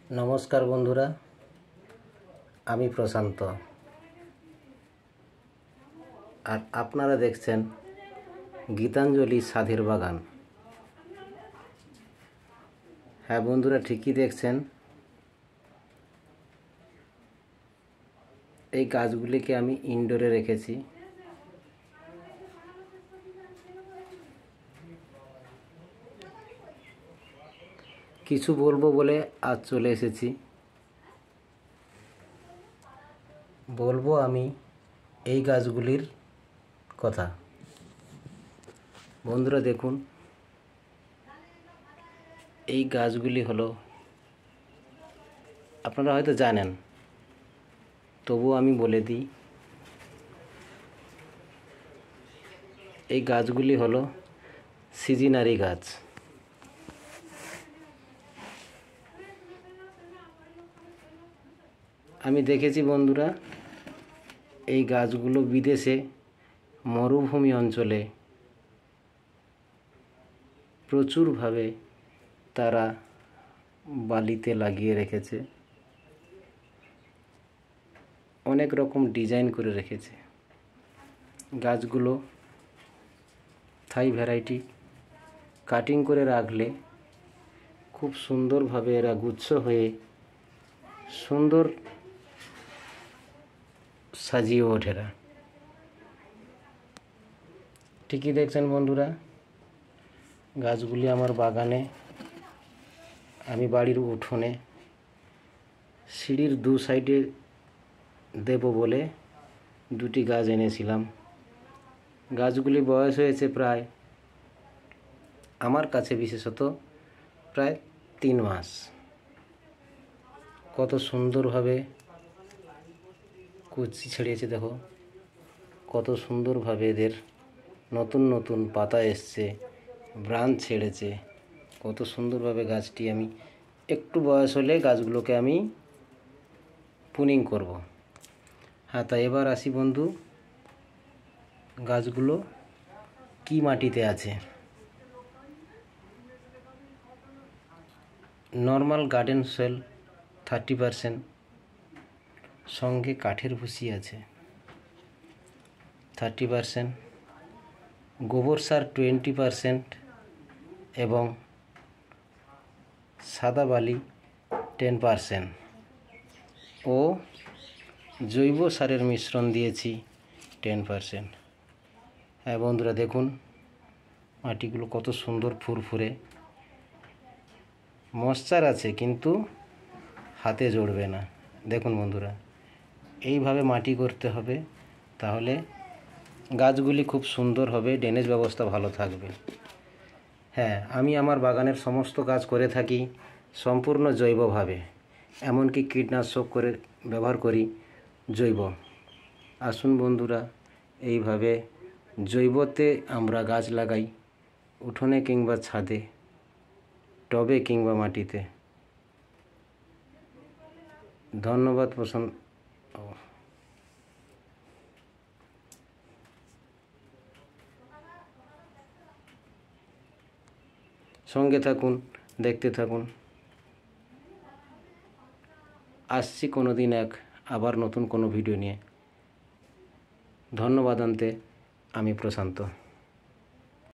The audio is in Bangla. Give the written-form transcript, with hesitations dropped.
নমস্কার বন্ধুরা, আমি প্রশান্ত আর আপনারা দেখছেন গীতাঞ্জলি সাধের বাগান। হ্যাঁ বন্ধুরা, ঠিকই দেখছেন। এই গাছগুলিকে আমি ইনডোরে রেখেছি। কিছু বলবো বলে আজ চলে এসেছি। বলবো আমি এই গাছগুলির কথা। বন্ধুরা দেখুন, এই গাছগুলি হলো, আপনারা হয়তো জানেন, তবুও আমি বলে দিই, এই গাছগুলি হলো সিজনারি গাছ। আমি দেখেছি বন্ধুরা, এই গাছগুলো বিদেশে মরুভূমি অঞ্চলে প্রচুরভাবে তারা বালিতে লাগিয়ে রেখেছে, অনেক রকম ডিজাইন করে রেখেছে। গাছগুলো থাই ভ্যারাইটি, কাটিং করে রাখলে খুব সুন্দরভাবে এরা গুচ্ছ হয়ে সুন্দর সাজিয়ে ওঠেরা। ঠিকই দেখছেন বন্ধুরা, গাছগুলি আমার বাগানে, আমি বাড়ির উঠোনে সিঁড়ির দু সাইডে দেব বলে দুটি গাছ এনেছিলাম। গাছগুলি বয়স হয়েছে প্রায়, আমার কাছে বিশেষত প্রায় 3 মাস। কত সুন্দরভাবে কুচি ছড়িয়েছে, দেখো কত সুন্দরভাবে এদের নতুন নতুন পাতা এসছে, ব্রাঞ্চ ছেড়েছে। কত সুন্দরভাবে গাছটি, আমি একটু বয়স হলে গাছগুলোকে আমি পুনিং করব। হ্যাঁ, তা এবার আসি বন্ধু, গাছগুলো কি মাটিতে আছে। নর্মাল গার্ডেন সয়েল 30%, সঙ্গে কাঠের ভুসি আছে 30%, গোবর সার 20% এবং সাদা বালি 10% ও জৈব সারের মিশ্রণ দিয়েছি 10%। হ্যাঁ বন্ধুরা দেখুন, মাটিগুলো কত সুন্দর ফুরফুরে, ময়েশ্চার আছে কিন্তু হাতে জড়বে না। দেখুন বন্ধুরা, এইভাবে মাটি করতে হবে, তাহলে গাছগুলি খুব সুন্দর হবে, ড্রেনেজ ব্যবস্থা ভালো থাকবে। হ্যাঁ, আমি আমার বাগানের সমস্ত কাজ করে থাকি সম্পূর্ণ জৈবভাবে, এমনকি কীটনাশক করে ব্যবহার করি জৈব। আসুন বন্ধুরা, এইভাবে জৈবতে আমরা গাছ লাগাই, উঠোনে কিংবা ছাদে, টবে কিংবা মাটিতে। ধন্যবাদ সঙ্গে থাকুন, দেখতে থাকুন। আসছি কোনো দিন আবার নতুন কোনো ভিডিও নিয়ে। ধন্যবাদ আনতে, আমি প্রশান্ত।